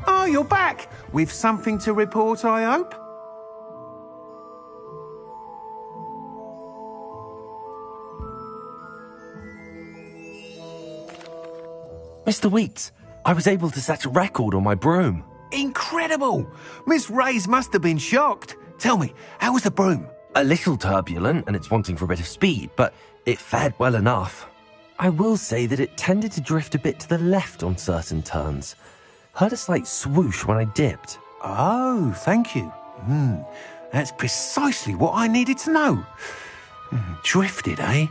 Oh, you're back! With something to report, I hope? Mr. Weeks, I was able to set a record on my broom. Incredible! Miss Reyes must have been shocked. Tell me, how was the broom? A little turbulent and it's wanting for a bit of speed, but it fared well enough. I will say that it tended to drift a bit to the left on certain turns. Heard a slight swoosh when I dipped. Oh, thank you. That's precisely what I needed to know. Drifted, eh?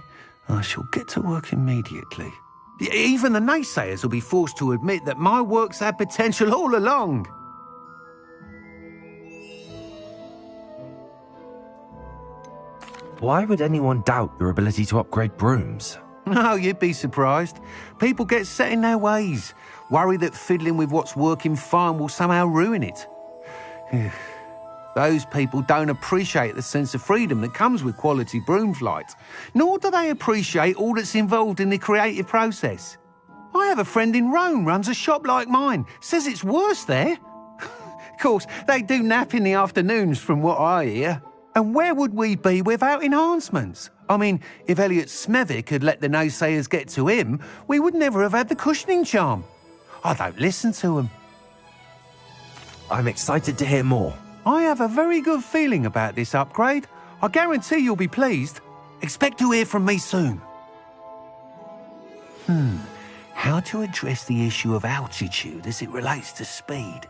I shall get to work immediately. Even the naysayers will be forced to admit that my work's had potential all along. Why would anyone doubt your ability to upgrade brooms? No, you'd be surprised. People get set in their ways, worry that fiddling with what's working fine will somehow ruin it. Those people don't appreciate the sense of freedom that comes with quality broom flight, nor do they appreciate all that's involved in the creative process. I have a friend in Rome runs a shop like mine, says it's worse there. Of course, they do nap in the afternoons from what I hear. And where would we be without enhancements? I mean, if Elliot Smethwick had let the naysayers get to him, we would never have had the cushioning charm. I don't listen to him. I'm excited to hear more. I have a very good feeling about this upgrade. I guarantee you'll be pleased. Expect to hear from me soon. How to address the issue of altitude as it relates to speed?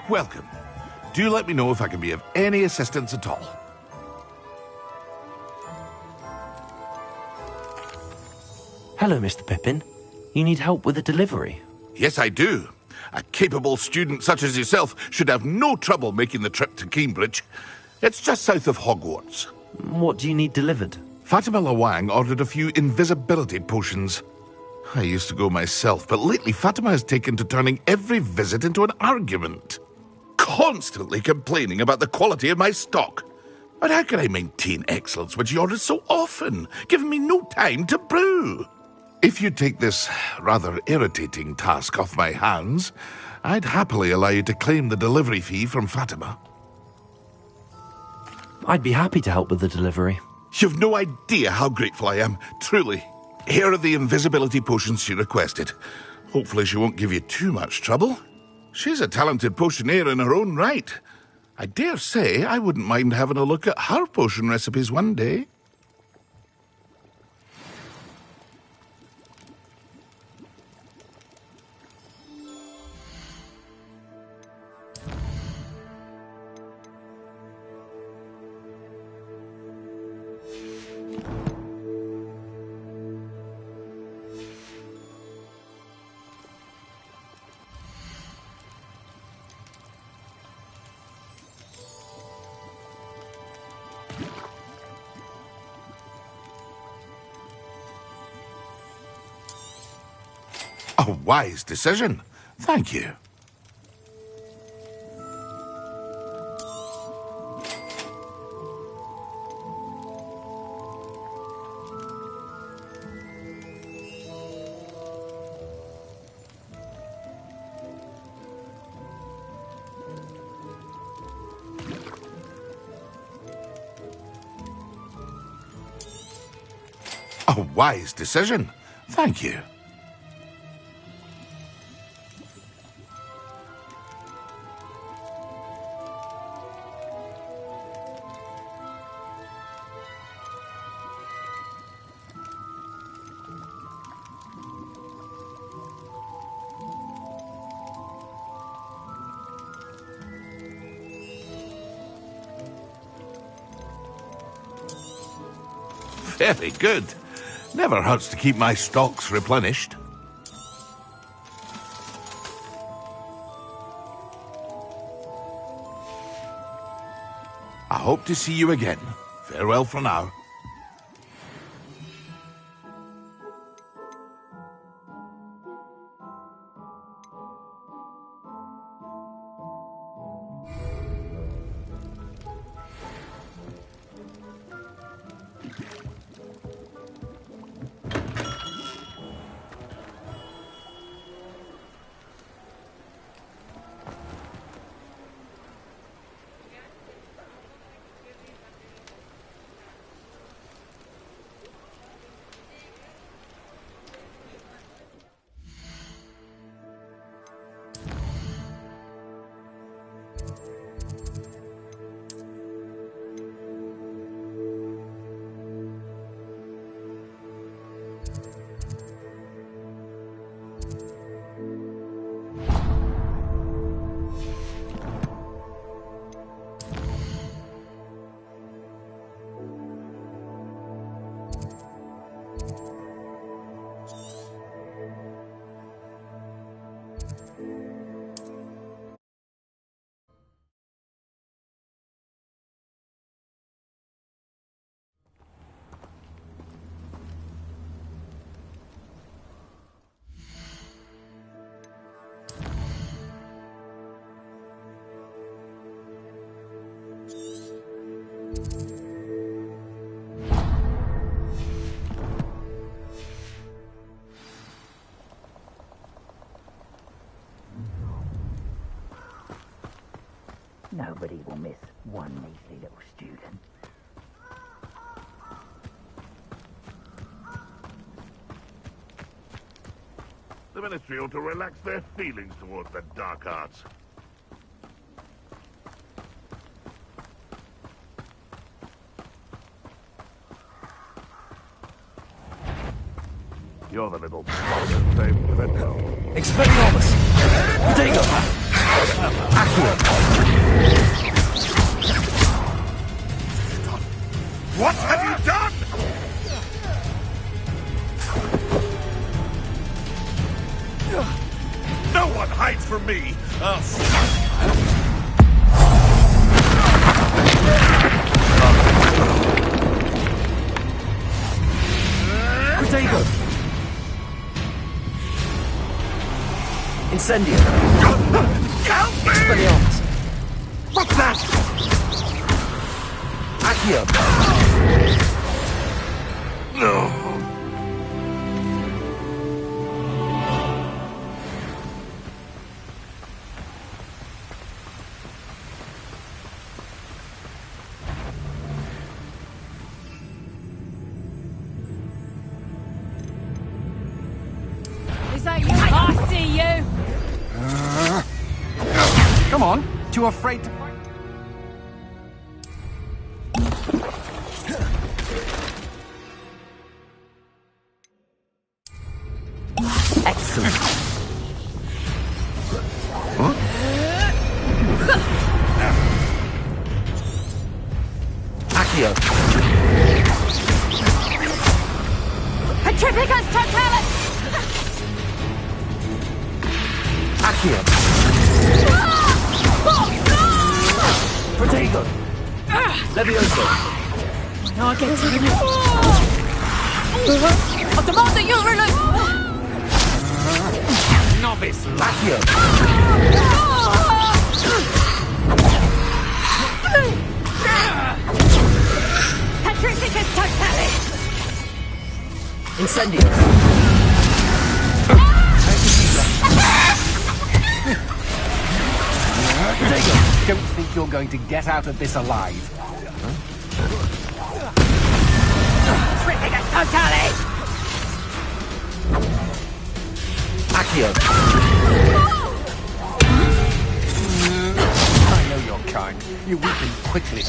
Welcome. Do let me know if I can be of any assistance at all. Hello, Mr. Pippin. You need help with a delivery? Yes, I do. A capable student such as yourself should have no trouble making the trip to Cambridge. It's just south of Hogwarts. What do you need delivered? Fatima Lawang ordered a few invisibility potions. I used to go myself, but lately Fatima has taken to turning every visit into an argument. Constantly complaining about the quality of my stock. But how can I maintain excellence when she orders so often, giving me no time to brew? If you take this rather irritating task off my hands, I'd happily allow you to claim the delivery fee from Fatima. I'd be happy to help with the delivery. You've no idea how grateful I am, truly. Here are the invisibility potions she requested. Hopefully she won't give you too much trouble. She's a talented potioneer in her own right. I dare say I wouldn't mind having a look at her potion recipes one day. A wise decision. Thank you. A wise decision. Thank you. Very good. Never hurts to keep my stocks replenished. I hope to see you again. Farewell for now. Nobody will miss one measly little student. The Ministry ought to relax their feelings towards the dark arts. You're the little bastard named Fenwell. Expelliarmus! Potato! Accio! What have you done? No one hides from me! Potato! Incendio! Help me! Expelliarmus! What's that? Accio! No. Is that you? I see you! Come on, too afraid to fight? Excellent! Accio! Petrificus totalis! Accio! Protego! Levioso! I'll get to you. I demand that you release! Novice! Accio! Petrificus totalis! Incendio! Protego! Don't think you're going to get out of this alive. Petrificus totalis! Accio. I know your kind. You weaken quickly.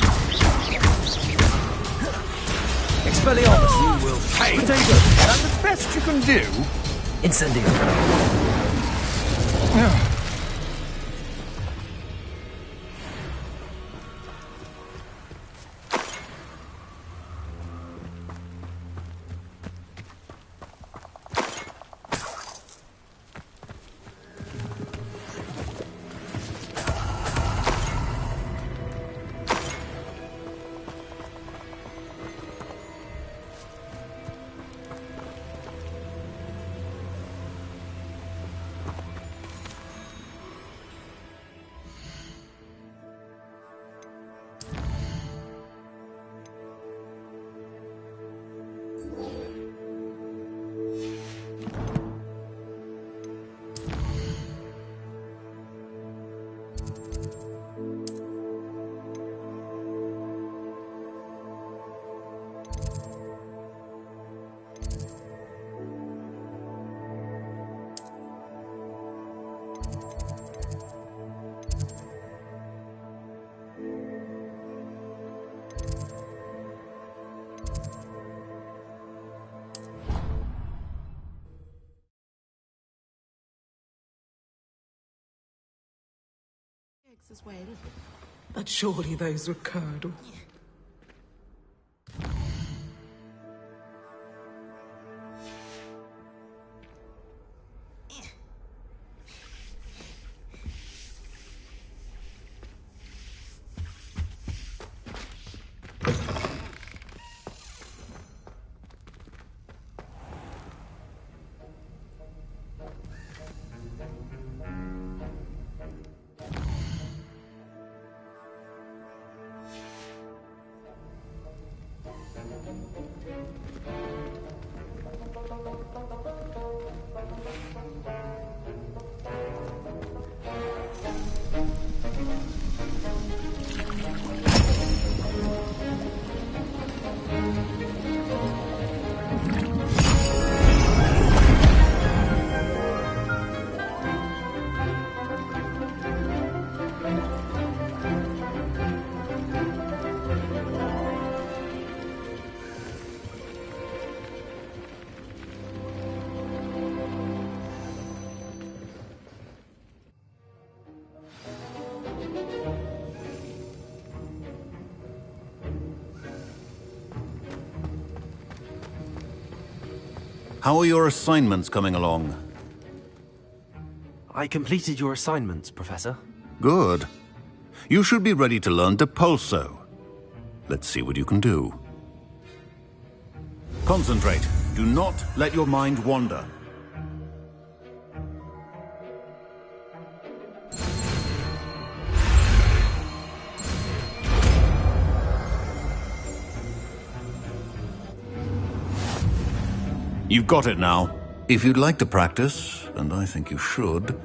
Expelliarmus. You will pay. Potato. That's the best you can do. Incendio. As well. But surely those were curdle. How are your assignments coming along? I completed your assignments, Professor. Good. You should be ready to learn Depulso. Let's see what you can do. Concentrate. Do not let your mind wander. You've got it now. If you'd like to practice, and I think you should,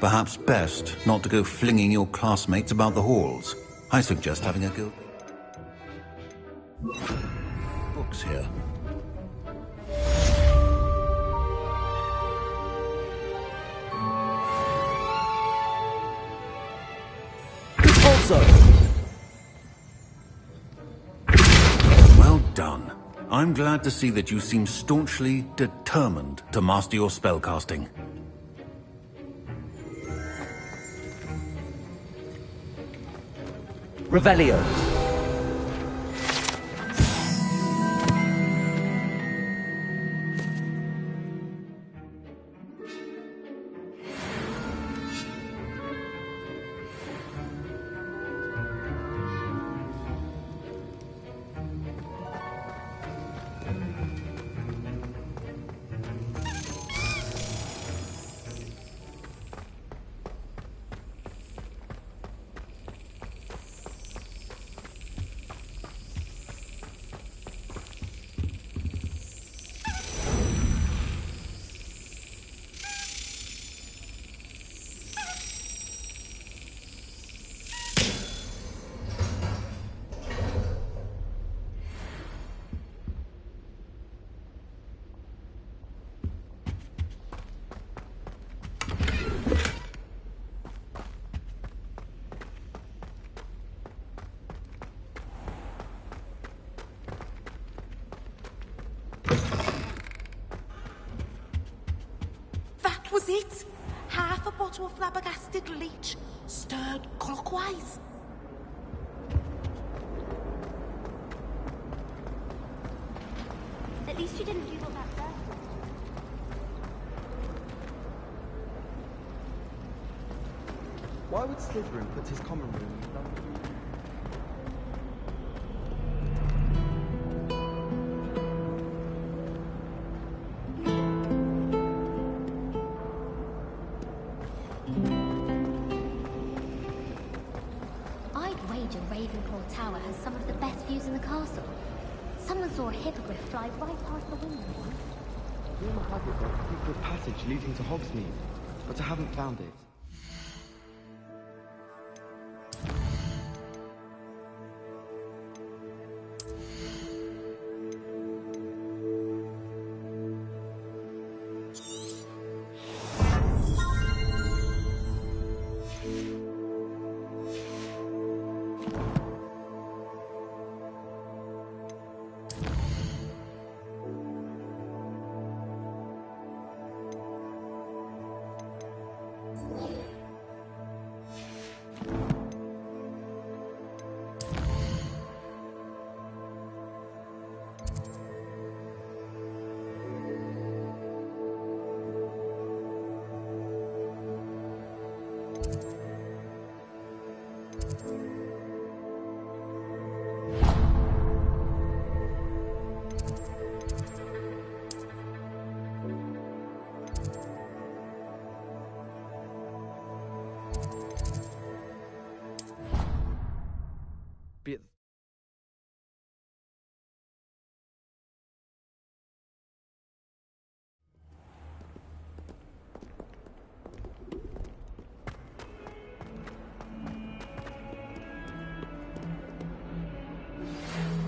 perhaps best not to go flinging your classmates about the halls. I suggest having a go. Books here. Also. Well done. I'm glad to see that you seem staunchly determined to master your spellcasting. Revelio. was it. Half a bottle of flabbergasted leech, stirred clockwise. At least you didn't do what that does. Why would Slytherin put his common room in London? I'd wager Ravenclaw Tower has some of the best views in the castle. Someone saw a hippogriff fly right past the window once. Rumour has it there's a secret passage leading to Hogsmeade, but I haven't found it. Be it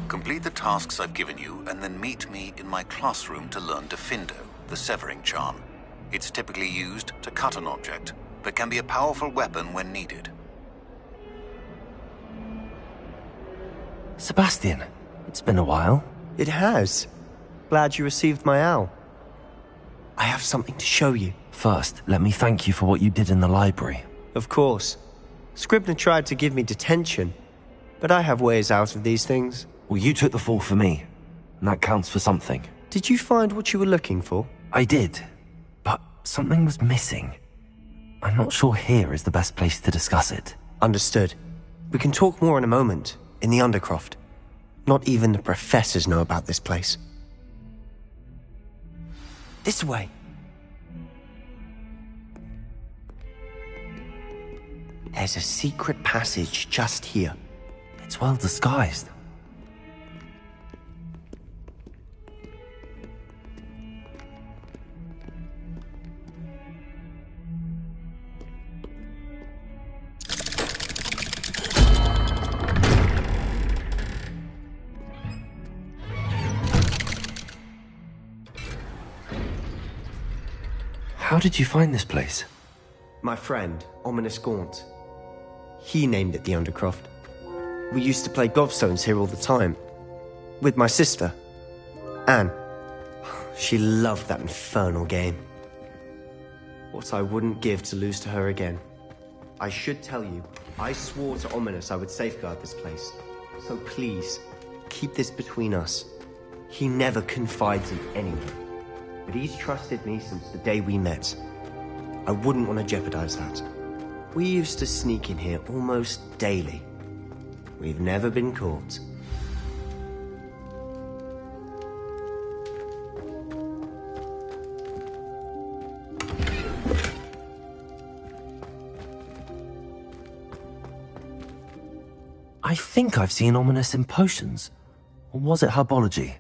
Complete the tasks I've given you, and then meet me in my classroom to learn Diffindo, the severing charm. It's typically used to cut an object, but can be a powerful weapon when needed. Sebastian, it's been a while. It has. Glad you received my owl. I have something to show you. First, let me thank you for what you did in the library. Of course. Scribner tried to give me detention, but I have ways out of these things. Well, you took the fall for me, and that counts for something. Did you find what you were looking for? I did, but something was missing. I'm not sure here is the best place to discuss it. Understood. We can talk more in a moment, in the Undercroft. Not even the professors know about this place. This way. There's a secret passage just here. It's well disguised. How did you find this place? My friend, Ominous Gaunt. He named it the Undercroft. We used to play gobstones here all the time. With my sister, Anne. She loved that infernal game. What I wouldn't give to lose to her again. I should tell you, I swore to Ominous I would safeguard this place. So please, keep this between us. He never confides in anyone. But he's trusted me since the day we met. I wouldn't want to jeopardize that. We used to sneak in here almost daily. We've never been caught. I think I've seen Ominous in potions. Or was it herbology?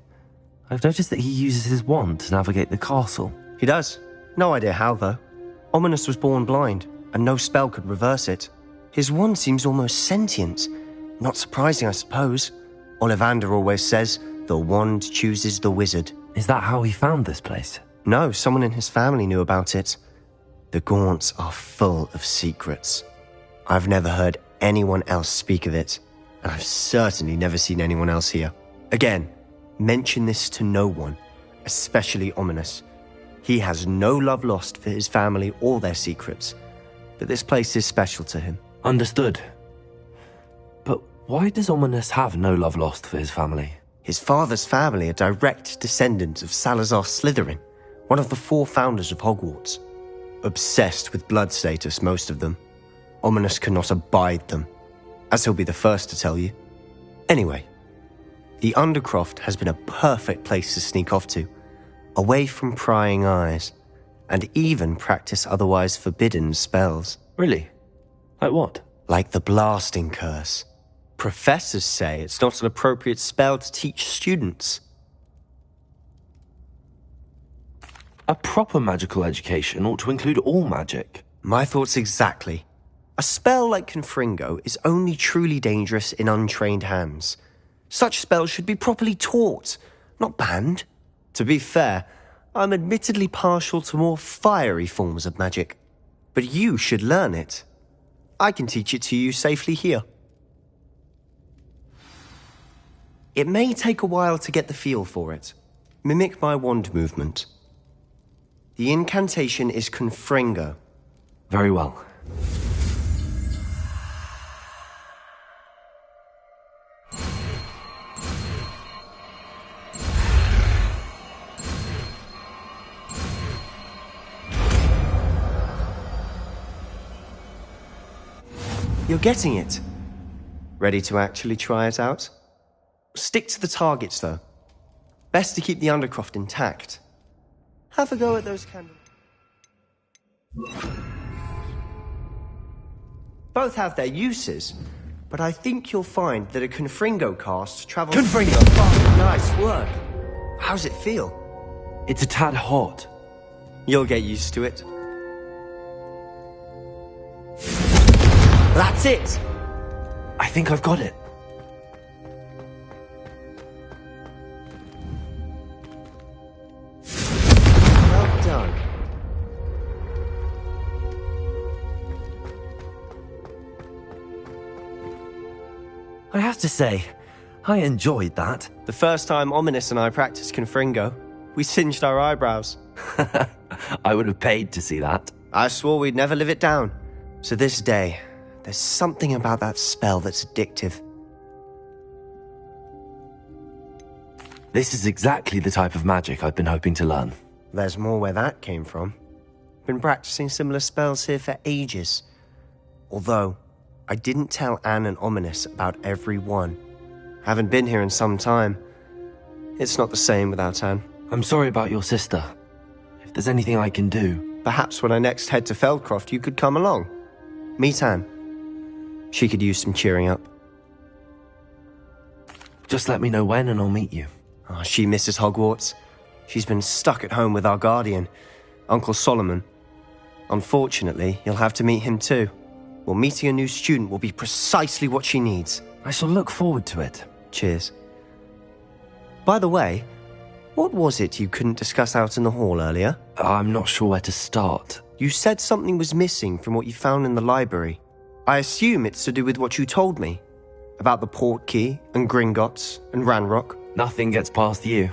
I've noticed that he uses his wand to navigate the castle. He does. No idea how, though. Ominous was born blind, and no spell could reverse it. His wand seems almost sentient. Not surprising, I suppose. Ollivander always says, the wand chooses the wizard. Is that how he found this place? No, someone in his family knew about it. The Gaunts are full of secrets. I've never heard anyone else speak of it, and I've certainly never seen anyone else here. Again, mention this to no one, especially Ominous. He has no love lost for his family or their secrets, but this place is special to him. Understood. But why does Ominous have no love lost for his family? His father's family are direct descendants of Salazar Slytherin, one of the 4 founders of Hogwarts. Obsessed with blood status, most of them. Ominous cannot abide them, as he'll be the first to tell you. Anyway, the Undercroft has been a perfect place to sneak off to, away from prying eyes, and even practice otherwise forbidden spells. Really? Like what? Like the blasting curse. Professors say it's not an appropriate spell to teach students. A proper magical education ought to include all magic. My thoughts exactly. A spell like Confringo is only truly dangerous in untrained hands. Such spells should be properly taught, not banned. To be fair, I'm admittedly partial to more fiery forms of magic. But you should learn it. I can teach it to you safely here. It may take a while to get the feel for it. Mimic my wand movement. The incantation is Confringo. Very well. You're getting it. Ready to actually try it out? Stick to the targets, though. Best to keep the Undercroft intact. Have a go at those candles. Both have their uses, but I think you'll find that a Confringo cast travels... Confringo! Nice work. How's it feel? It's a tad hot. You'll get used to it. That's it! I think I've got it. Well done. I have to say, I enjoyed that. The first time Ominous and I practiced Confringo, we singed our eyebrows. I would have paid to see that. I swore we'd never live it down. So this day, there's something about that spell that's addictive. This is exactly the type of magic I've been hoping to learn. There's more where that came from. Been practicing similar spells here for ages. Although, I didn't tell Anne and Ominous about every one. Haven't been here in some time. It's not the same without Anne. I'm sorry about your sister. If there's anything I can do... Perhaps when I next head to Feldcroft, you could come along. Meet Anne. She could use some cheering up. Just let me know when and I'll meet you. Oh, she misses Hogwarts. She's been stuck at home with our guardian, Uncle Solomon. Unfortunately, you'll have to meet him too. Well, meeting a new student will be precisely what she needs. I shall look forward to it. Cheers. By the way, what was it you couldn't discuss out in the hall earlier? I'm not sure where to start. You said something was missing from what you found in the library. I assume it's to do with what you told me. About the Portkey, and Gringotts, and Ranrock. Nothing gets past you.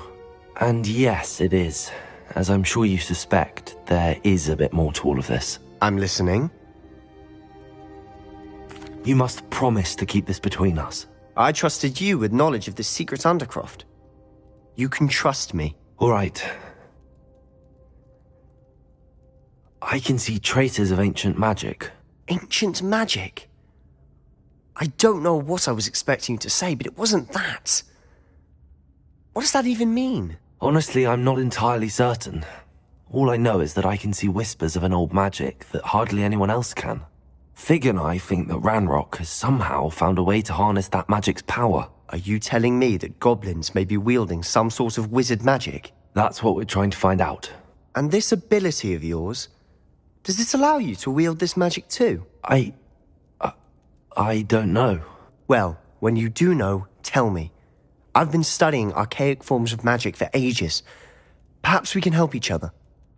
And yes, it is. As I'm sure you suspect, there is a bit more to all of this. I'm listening. You must promise to keep this between us. I trusted you with knowledge of the secret Undercroft. You can trust me. All right. I can see traces of ancient magic. Ancient magic? I don't know what I was expecting you to say, but it wasn't that. What does that even mean? Honestly, I'm not entirely certain. All I know is that I can see whispers of an old magic that hardly anyone else can. Fig and I think that Ranrock has somehow found a way to harness that magic's power. Are you telling me that goblins may be wielding some sort of wizard magic? That's what we're trying to find out. And this ability of yours, does it allow you to wield this magic too? I don't know. Well, when you do know, tell me. I've been studying archaic forms of magic for ages. Perhaps we can help each other.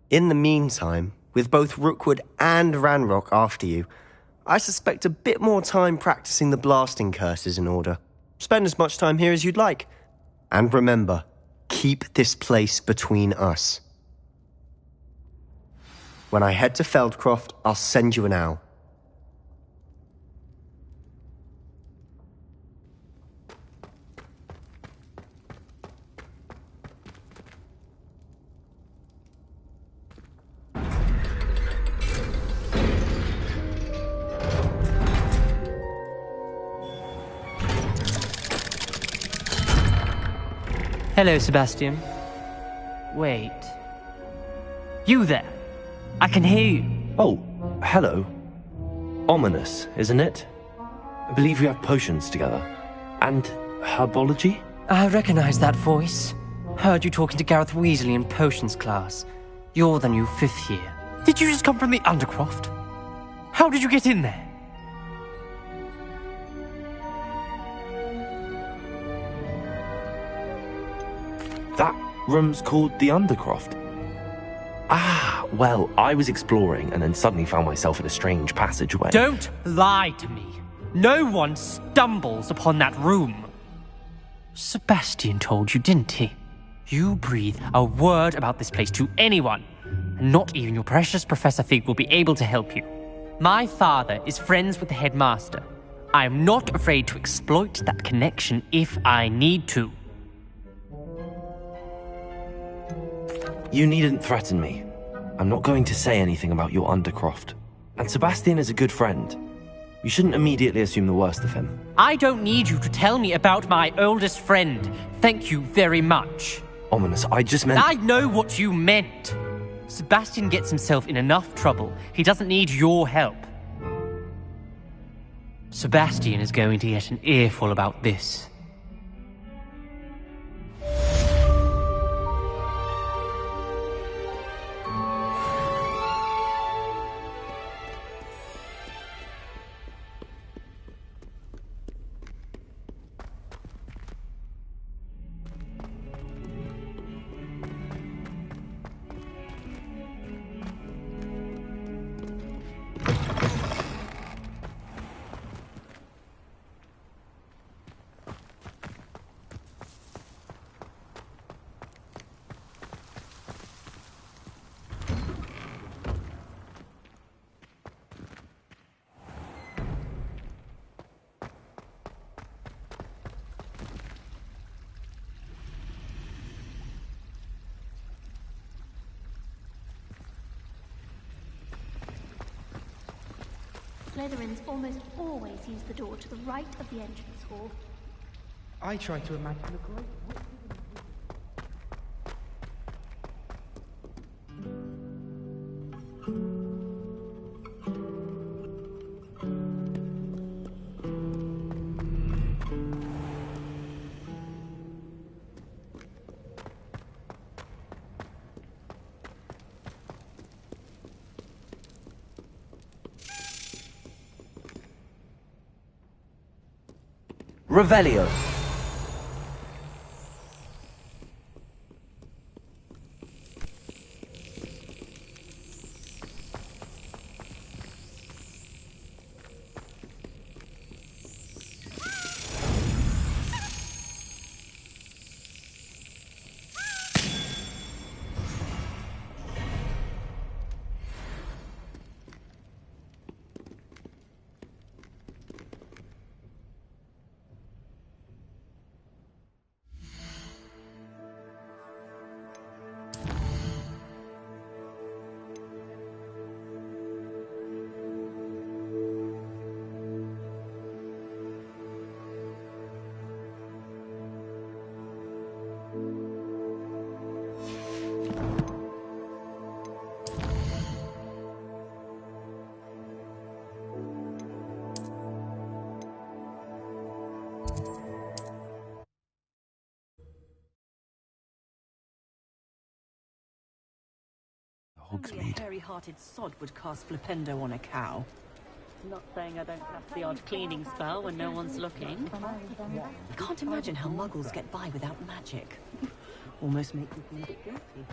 In the meantime, with both Rookwood and Ranrock after you, I suspect a bit more time practicing the blasting curse is in order. Spend as much time here as you'd like. And remember, keep this place between us. When I head to Feldcroft, I'll send you an owl. Hello, Sebastian. Wait. You there? I can hear you. Oh, hello. Ominous, isn't it? I believe we have potions together. And herbology? I recognize that voice. Heard you talking to Gareth Weasley in potions class. You're the new 5th year. Did you just come from the Undercroft? How did you get in there? That room's called the Undercroft. Ah, well, I was exploring and then suddenly found myself in a strange passageway. Don't lie to me. No one stumbles upon that room. Sebastian told you, didn't he? You breathe a word about this place to anyone, and not even your precious Professor Fig will be able to help you. My father is friends with the headmaster. I am not afraid to exploit that connection if I need to. You needn't threaten me. I'm not going to say anything about your Undercroft. And Sebastian is a good friend. You shouldn't immediately assume the worst of him. I don't need you to tell me about my oldest friend. Thank you very much. Ominous, I just meant... I know what you meant. Sebastian gets himself in enough trouble. He doesn't need your help. Sebastian is going to get an earful about this. Slytherins almost always use the door to the right of the entrance hall. I try to imagine a great... Revelio. Only a hairy-hearted sod would cast Flipendo on a cow. Not saying I don't have the odd cleaning spell when no one's looking. I can't imagine how muggles get by without magic. Almost make me feel a bit guilty.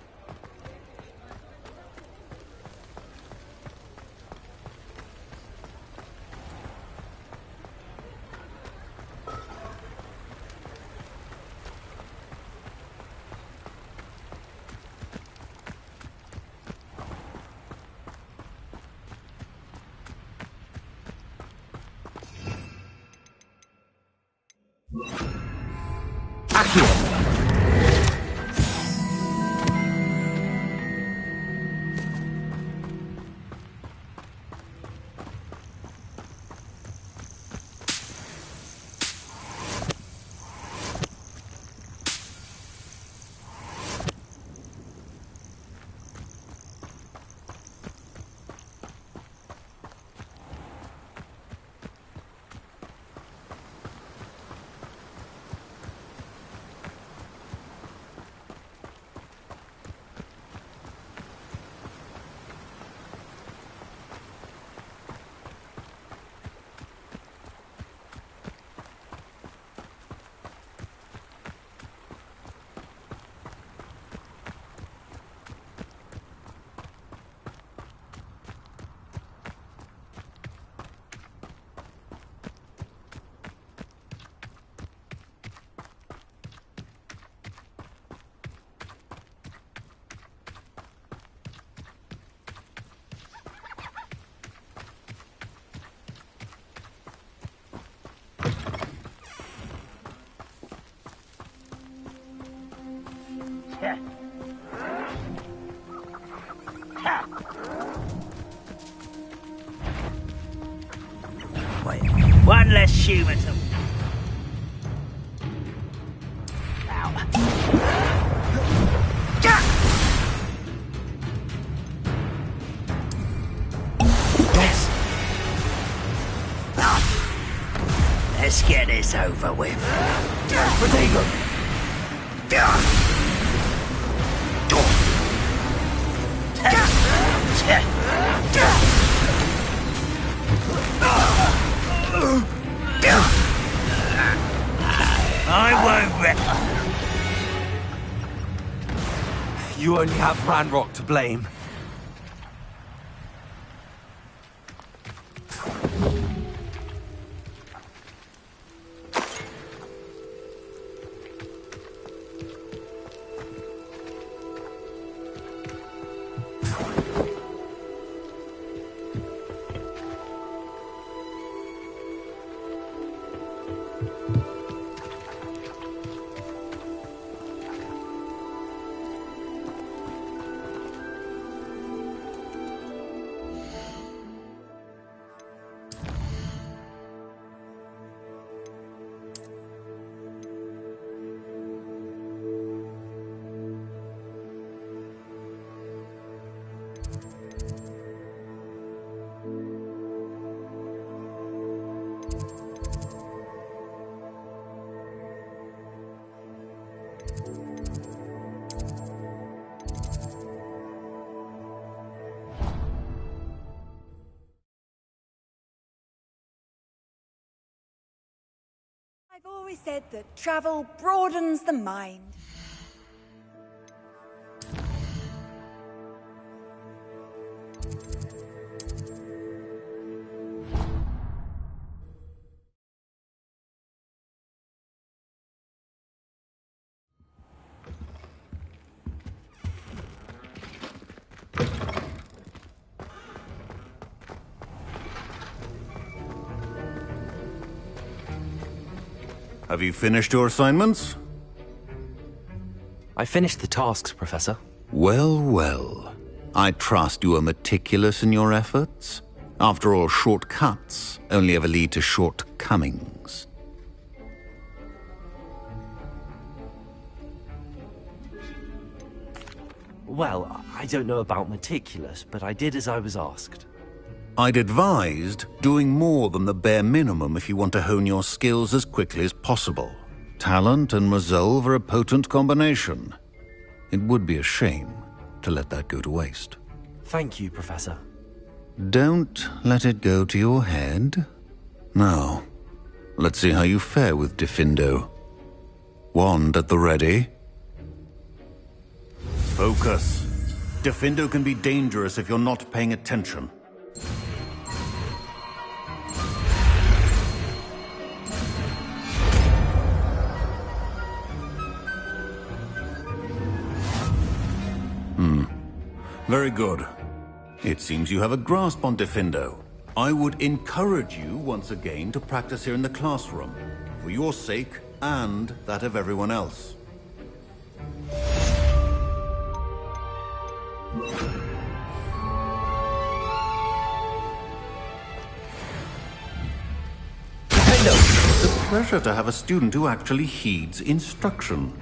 Wait, one less human to... Yes. Let's get this over with. Protego. I won't You only have Ranrock to blame. I've always said that travel broadens the mind. Have you finished your assignments? I finished the tasks, Professor. Well, well. I trust you are meticulous in your efforts. After all, shortcuts only ever lead to shortcomings. Well, I don't know about meticulous, but I did as I was asked. I'd advised doing more than the bare minimum if you want to hone your skills as quickly as possible. Talent and resolve are a potent combination. It would be a shame to let that go to waste. Thank you, Professor. Don't let it go to your head. Now, let's see how you fare with Diffindo. Wand at the ready. Focus. Diffindo can be dangerous if you're not paying attention. Very good. It seems you have a grasp on Diffindo. I would encourage you once again to practice here in the classroom, for your sake and that of everyone else. It's a pleasure to have a student who actually heeds instruction.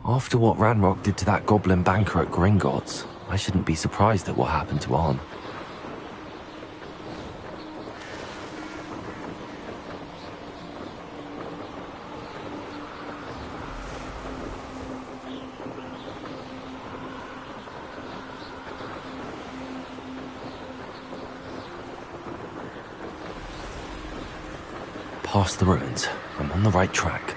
After what Ranrock did to that goblin banker at Gringotts, I shouldn't be surprised at what happened to Arn. past the ruins. I'm on the right track.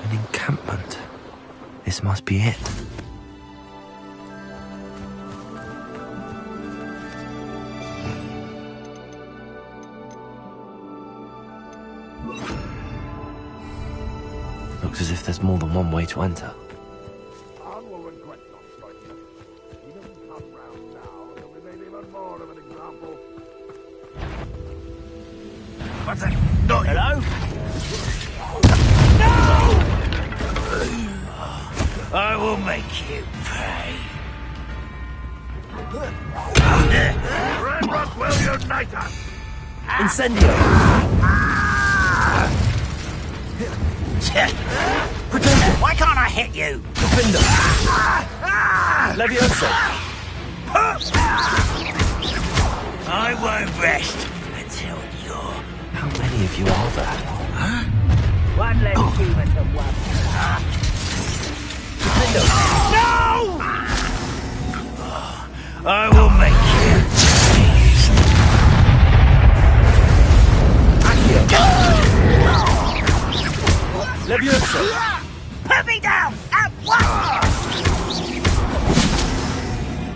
An encampment. This must be it. Looks as if there's more than one way to enter. What's that? No! Hello? No! I will make you pay. Red Rockwell Uniter! Incendio! Why can't I hit you? Defender! Leviosa! I won't rest until you're... How many of you are there? Huh? One less human to work. No! I will make you. Leviosa! Put me down at once!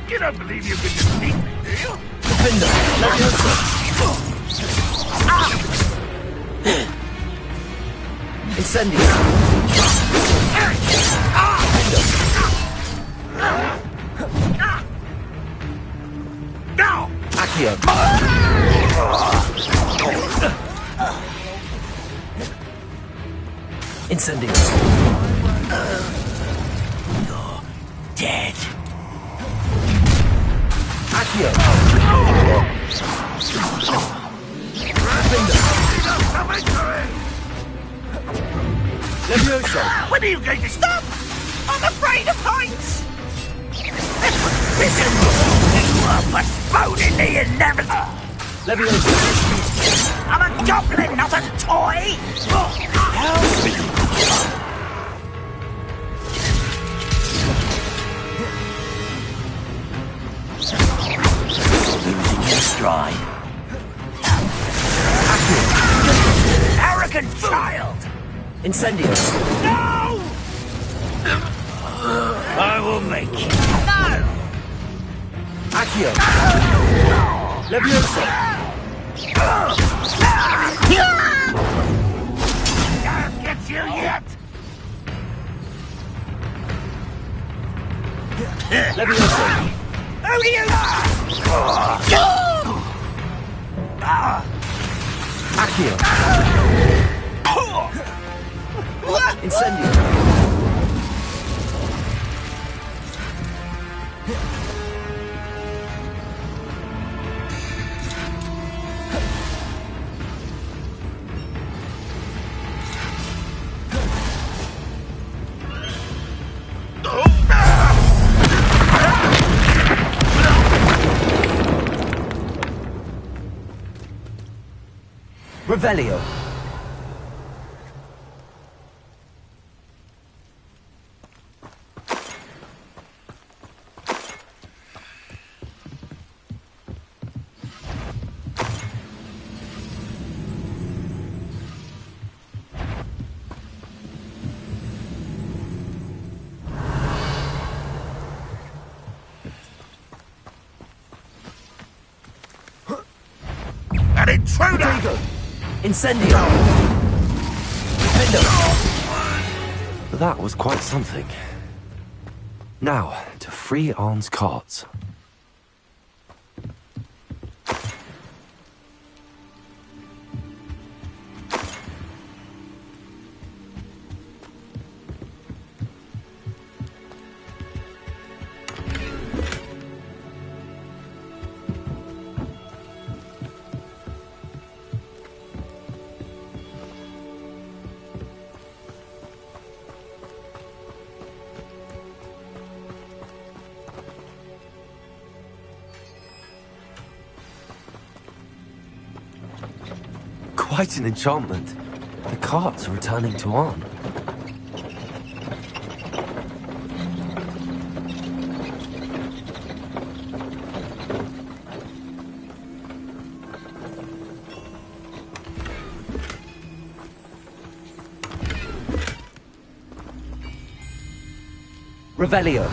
You don't believe you can defeat me, do you? Defender! Leviosa! Incendio! Now! Accio! Incendio! You're dead. Accio! Leviosa! When are you going to stop? I'm afraid of heights. Listen, you are postponing the inevitable. Leviosa! I'm a goblin, not a toy. Help me. Losing your stride. Arrogant child! Incendio! No! I will make you. No! Accio! Leviosa! I'll get you yet! Leviosa! Who do you Accio! Incendio! Revelio! An intruder! Protego! Incendio! Defender! That was quite something. Now, to free Arn's carts. Quite an enchantment. The carts are returning to Arn. Revelio.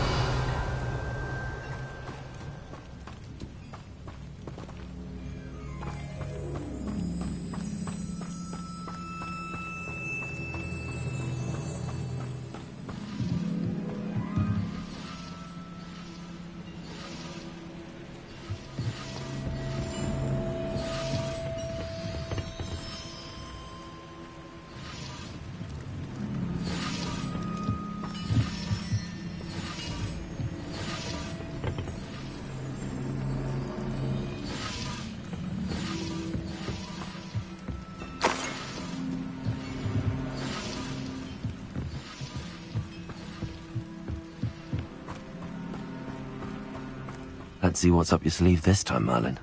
Let's see what's up your sleeve this time, Merlin.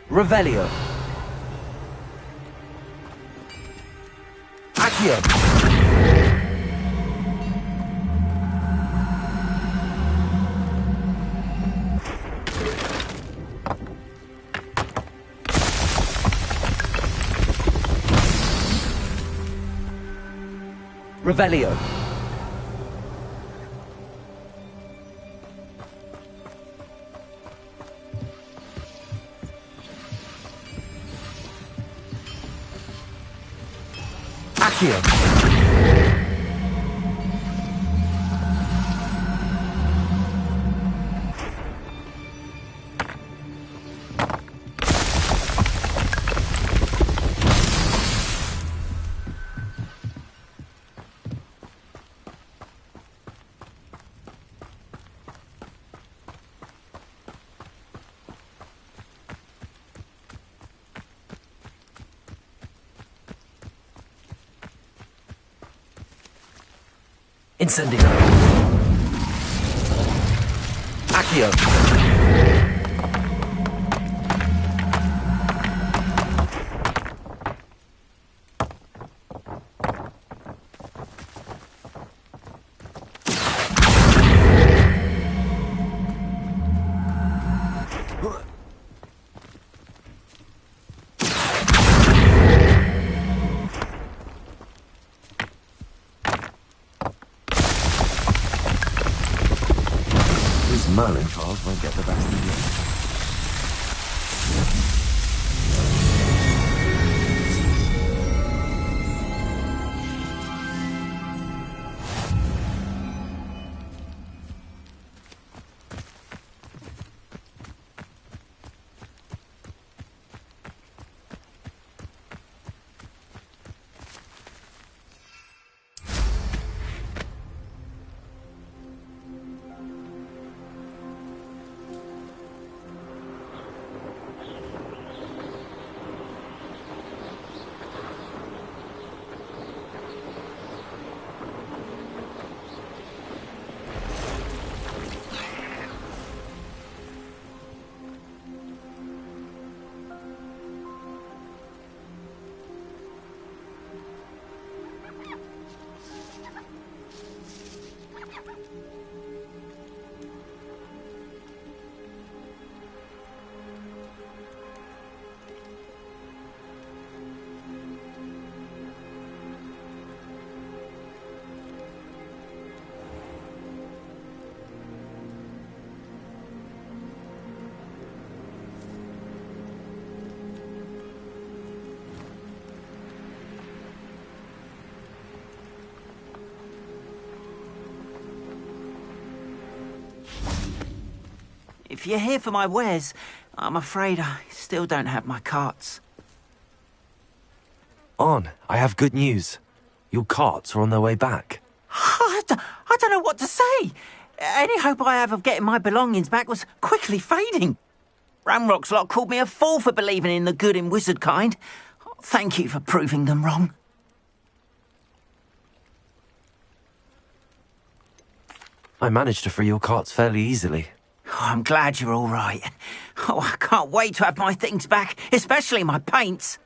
Revelio. Accio. Revelio. Accio. Incendio. Accio. Merlin trials won't get the best of you. If you're here for my wares, I'm afraid I still don't have my carts. On, I have good news. Your carts are on their way back. I don't know what to say. Any hope I have of getting my belongings back was quickly fading. Ramrock's lot called me a fool for believing in the good in wizard kind. Thank you for proving them wrong. I managed to free your carts fairly easily. Oh, I'm glad you're all right. Oh, I can't wait to have my things back, especially my paints.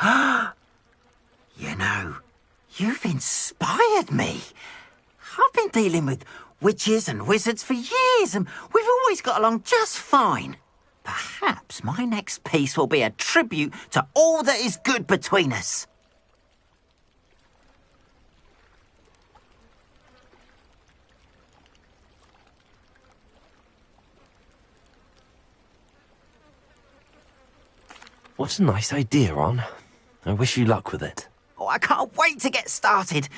You know, you've inspired me. I've been dealing with witches and wizards for years, and we've always got along just fine. Perhaps my next piece will be a tribute to all that is good between us. What a nice idea, Ron. I wish you luck with it. Oh, I can't wait to get started.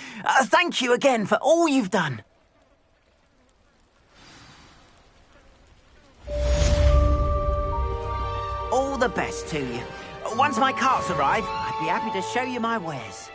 Thank you again for all you've done. All the best to you. Once my carts arrive, I'd be happy to show you my wares.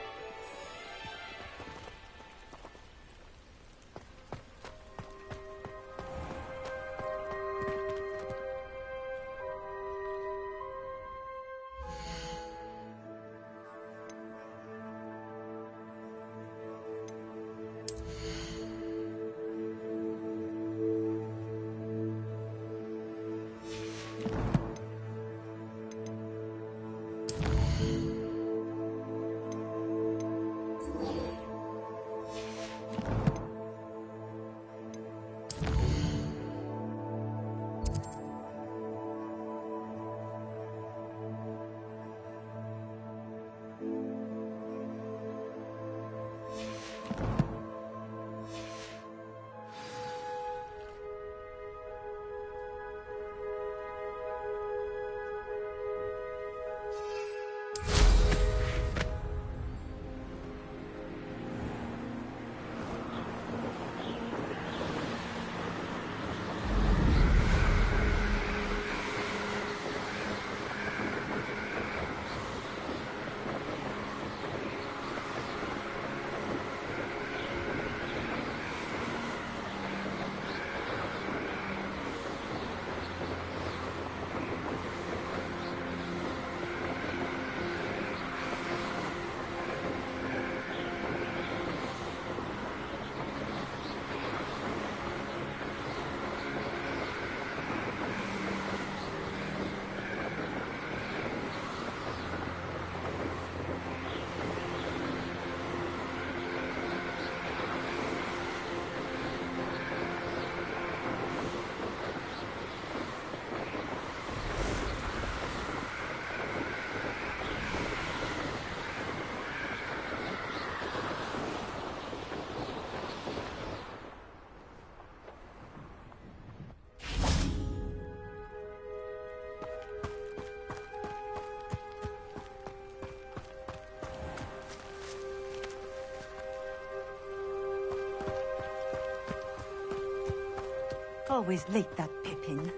Always late, that Pippin.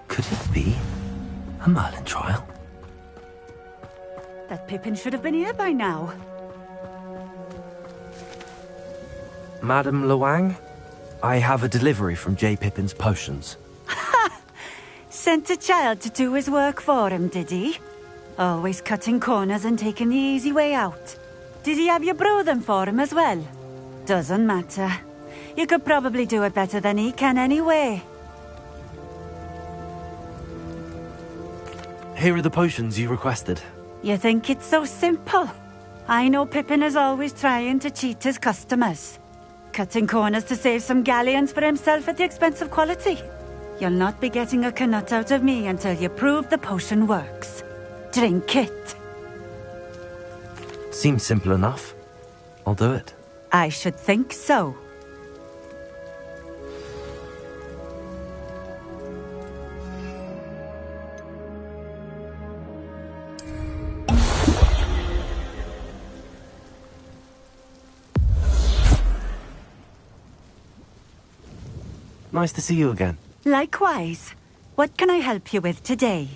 Could it be a Merlin trial? That Pippin should have been here by now. Madam Luang, I have a delivery from J. Pippin's potions. Sent a child to do his work for him, did he? Always cutting corners and taking the easy way out. Did he have you brew them for him as well? Doesn't matter. You could probably do it better than he can anyway. Here are the potions you requested. You think it's so simple? I know Pippin is always trying to cheat his customers. Cutting corners to save some galleons for himself at the expense of quality. You'll not be getting a canut out of me until you prove the potion works. Drink it. Seems simple enough. I'll do it. I should think so. Nice to see you again. Likewise. What can I help you with today?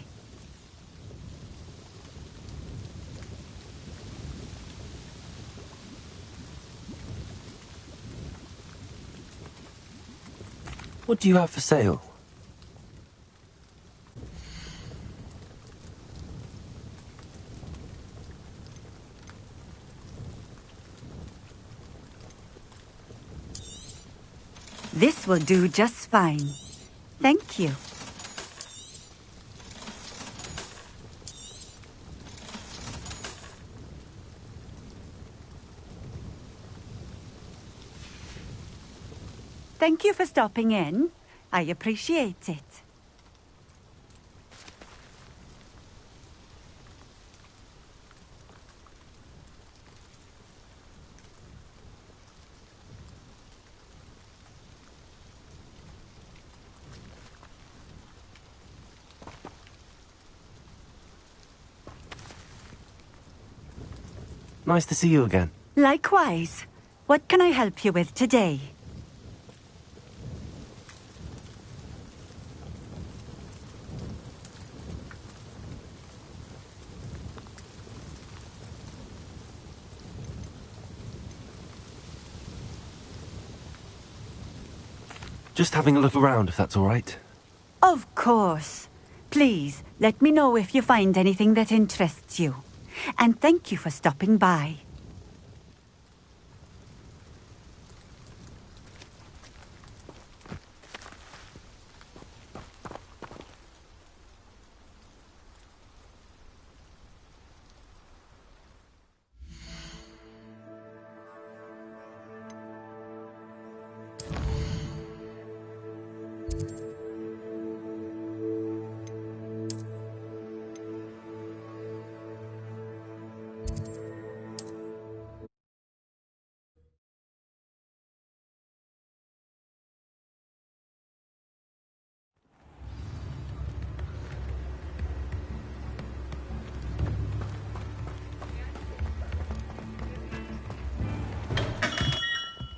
What do you have for sale? This will do just fine. Thank you. Thank you for stopping in. I appreciate it. Nice to see you again. Likewise. What can I help you with today? Just having a look around, if that's all right. Of course. Please, let me know if you find anything that interests you. And thank you for stopping by.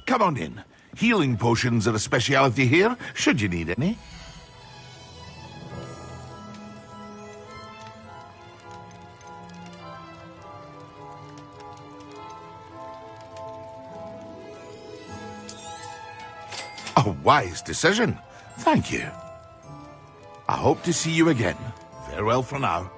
Come on in. Healing potions are a speciality here, should you need any. A wise decision. Thank you. I hope to see you again. Farewell for now.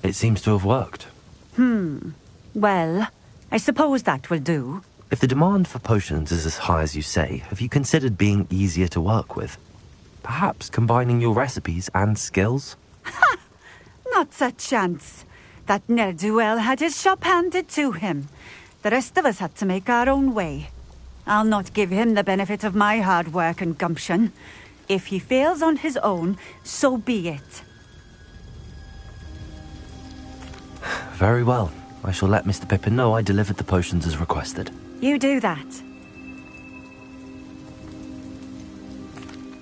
It seems to have worked. Well, I suppose that will do. If the demand for potions is as high as you say, have you considered being easier to work with? Perhaps combining your recipes and skills? Not a chance. That ne'er-do-well had his shop handed to him. The rest of us had to make our own way. I'll not give him the benefit of my hard work and gumption. If he fails on his own, so be it. Very well. I shall let Mr. Pippin know I delivered the potions as requested. You do that.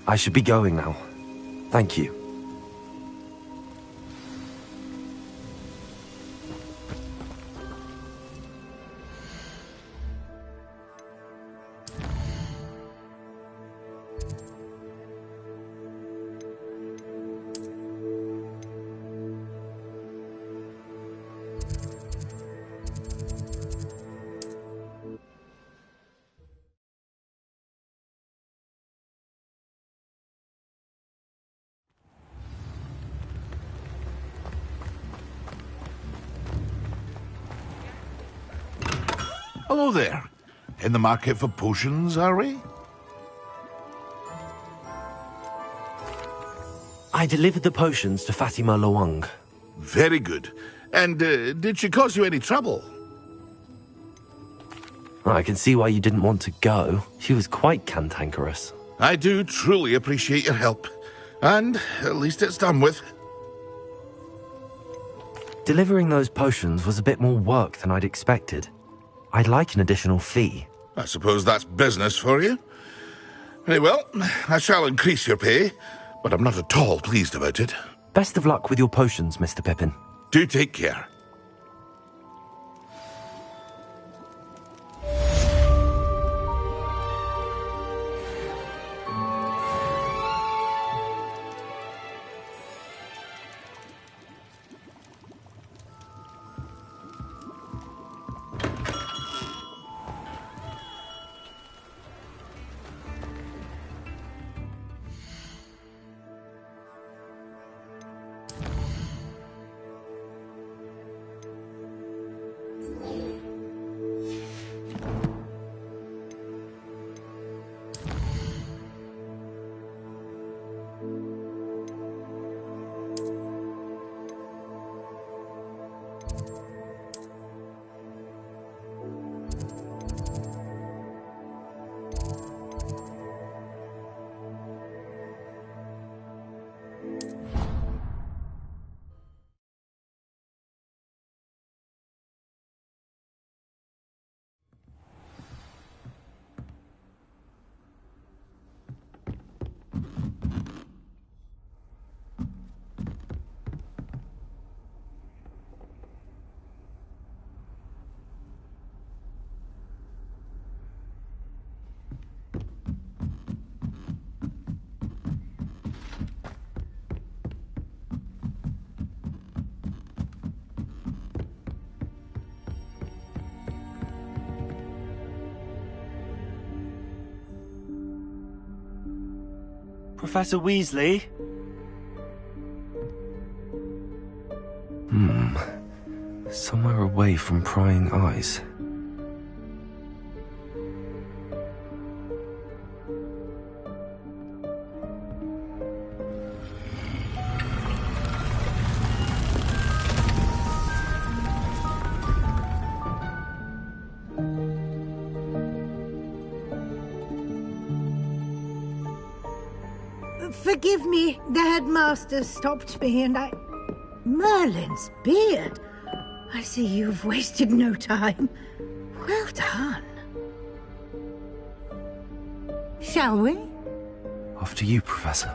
I should be going now. Thank you. Hello there. In the market for potions, are we? I delivered the potions to Fatima Lawang. Very good. And did she cause you any trouble? I can see why you didn't want to go. She was quite cantankerous. I do truly appreciate your help. And at least it's done with. Delivering those potions was a bit more work than I'd expected. I'd like an additional fee. I suppose that's business for you. Very well, I shall increase your pay, but I'm not at all pleased about it. Best of luck with your potions, Mr. Pippin. Do take care. Professor Weasley? Somewhere away from prying eyes. Forgive me, the headmaster stopped me and I... Merlin's beard! I see you've wasted no time. Well done. Shall we? After you, Professor.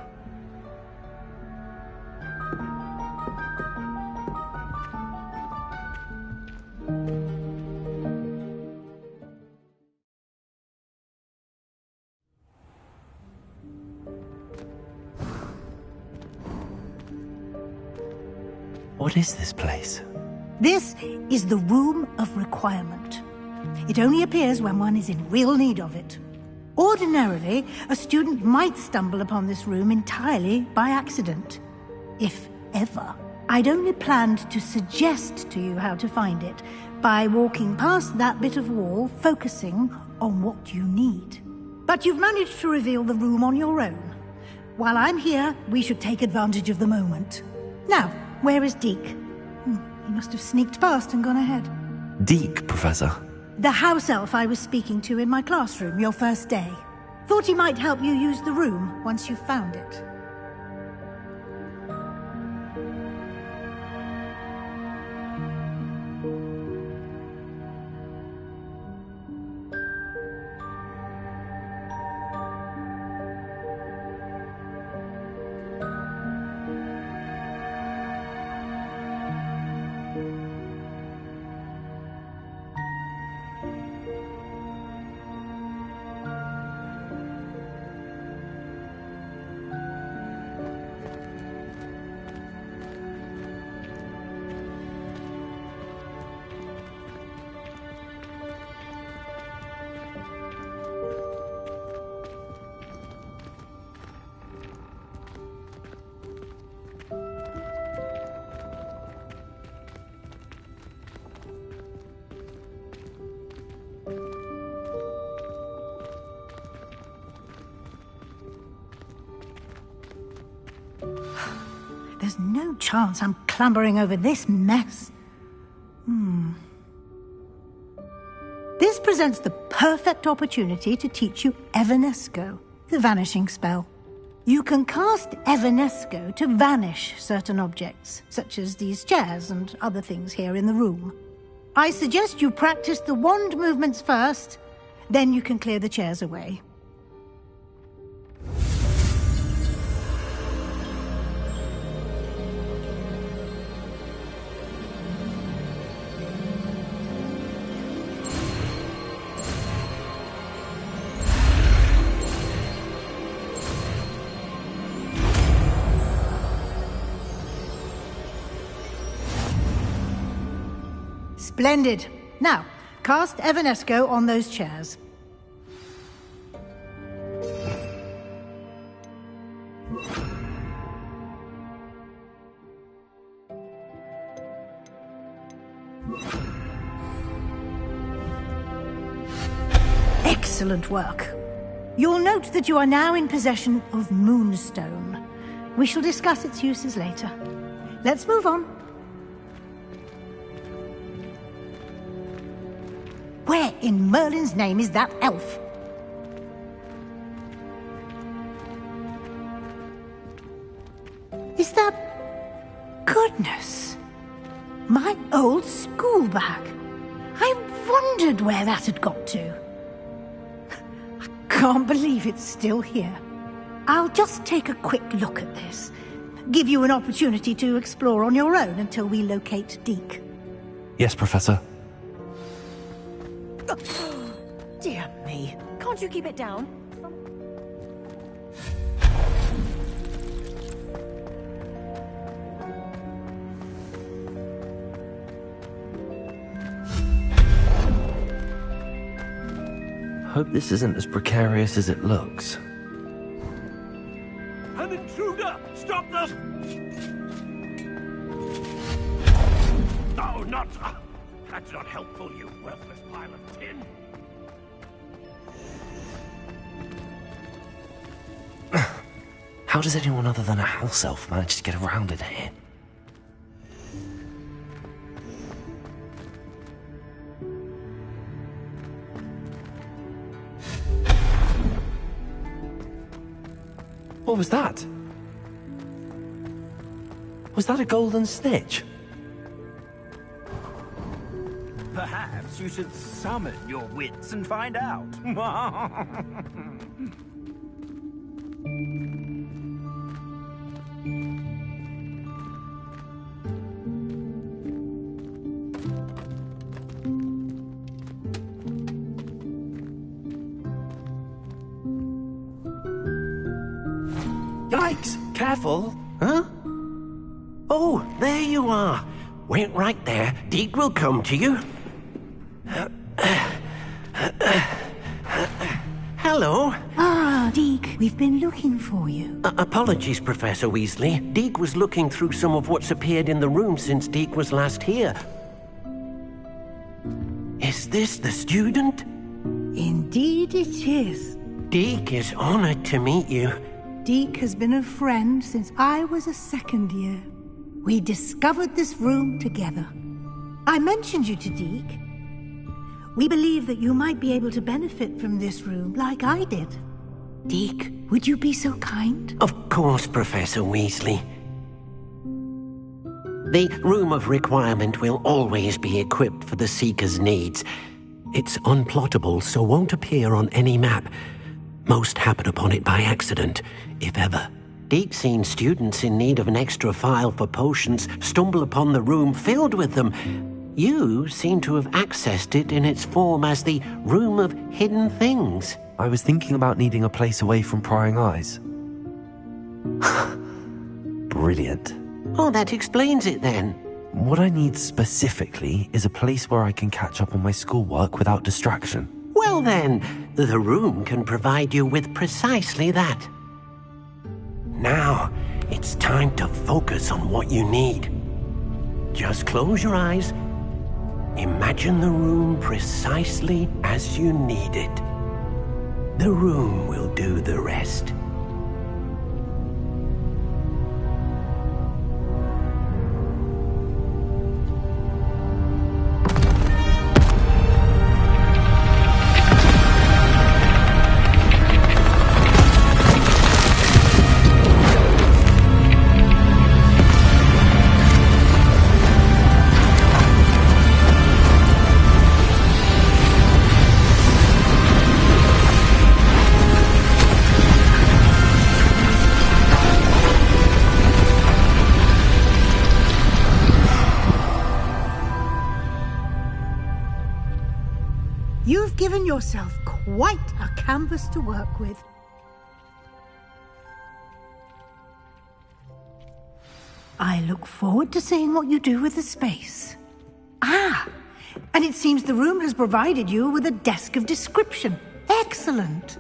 What is this place? This is the Room of Requirement. It only appears when one is in real need of it. Ordinarily, a student might stumble upon this room entirely by accident. If ever. I'd only planned to suggest to you how to find it by walking past that bit of wall, focusing on what you need. But you've managed to reveal the room on your own. While I'm here, we should take advantage of the moment. Now, where is Deke? He must have sneaked past and gone ahead. Deke, Professor. The house elf I was speaking to in my classroom your first day. Thought he might help you use the room once you found it. There's no chance I'm clambering over this mess. This presents the perfect opportunity to teach you Evanesco, the vanishing spell. You can cast Evanesco to vanish certain objects, such as these chairs and other things here in the room. I suggest you practice the wand movements first, then you can clear the chairs away. Splendid. Now, cast Evanesco on those chairs. Excellent work. You'll note that you are now in possession of Moonstone. We shall discuss its uses later. Let's move on. Where in Merlin's name is that elf? Is that... Goodness! My old school bag. I wondered where that had got to. I can't believe it's still here. I'll just take a quick look at this. Give you an opportunity to explore on your own until we locate Deke. Yes, Professor. Dear me. Can't you keep it down? Hope this isn't as precarious as it looks. An intruder! Stop them! No, not... That's not helpful, you worthless pile of tin. How does anyone other than a house elf manage to get around in here? What was that? Was that a golden snitch? Perhaps you should summon your wits and find out. Yikes! Careful! Huh? Oh, there you are. Wait right there. Deke will come to you. Hello. Ah, Deke, we've been looking for you. Apologies, Professor Weasley. Deke was looking through some of what's appeared in the room since Deke was last here. Is this the student? Indeed it is. Deke is honored to meet you. Deke has been a friend since I was a second year. We discovered this room together. I mentioned you to Deke. We believe that you might be able to benefit from this room like I did. Deke, would you be so kind? Of course, Professor Weasley. The Room of Requirement will always be equipped for the Seeker's needs. It's unplottable, so won't appear on any map. Most happen upon it by accident, if ever. Deke's seen students in need of an extra file for potions stumble upon the room filled with them. You seem to have accessed it in its form as the Room of Hidden Things. I was thinking about needing a place away from prying eyes. Brilliant. Oh, that explains it then. What I need specifically is a place where I can catch up on my schoolwork without distraction. Well then, the room can provide you with precisely that. Now, it's time to focus on what you need. Just close your eyes. Imagine the room precisely as you need it. The room will do the rest. You've given yourself quite a canvas to work with. I look forward to seeing what you do with the space. Ah, and it seems the room has provided you with a desk of description. Excellent.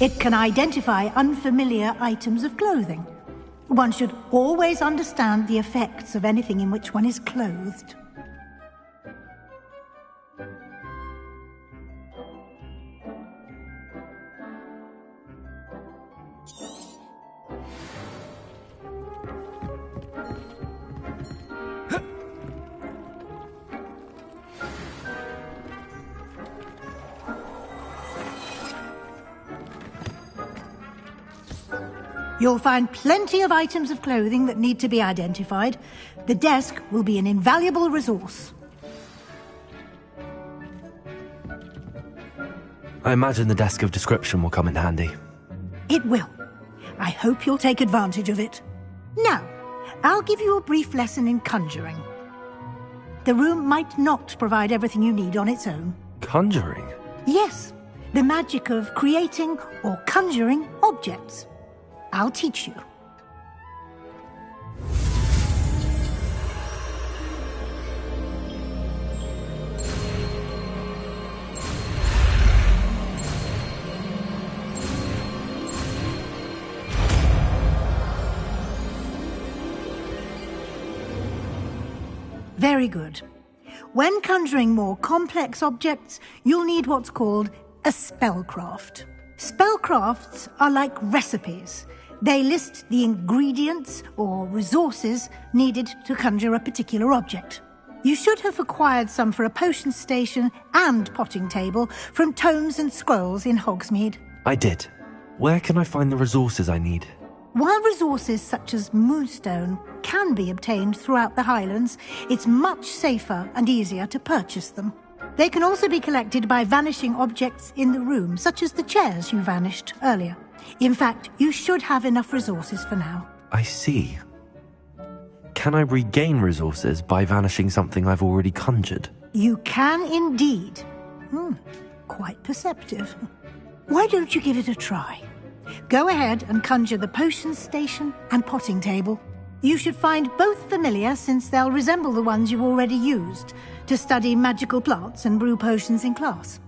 It can identify unfamiliar items of clothing. One should always understand the effects of anything in which one is clothed. You'll find plenty of items of clothing that need to be identified. The desk will be an invaluable resource. I imagine the desk of description will come in handy. It will. I hope you'll take advantage of it. Now, I'll give you a brief lesson in conjuring. The room might not provide everything you need on its own. Conjuring? Yes, the magic of creating or conjuring objects. I'll teach you. Very good. When conjuring more complex objects, you'll need what's called a spellcraft. Spellcrafts are like recipes. They list the ingredients or resources needed to conjure a particular object. You should have acquired some for a potion station and potting table from tomes and scrolls in Hogsmeade. I did. Where can I find the resources I need? While resources such as moonstone can be obtained throughout the Highlands, it's much safer and easier to purchase them. They can also be collected by vanishing objects in the room, such as the chairs you vanished earlier. In fact, you should have enough resources for now. I see. Can I regain resources by vanishing something I've already conjured? You can indeed. Quite perceptive. Why don't you give it a try? Go ahead and conjure the potion station and potting table. You should find both familiar, since they'll resemble the ones you've already used to study magical plants and brew potions in class.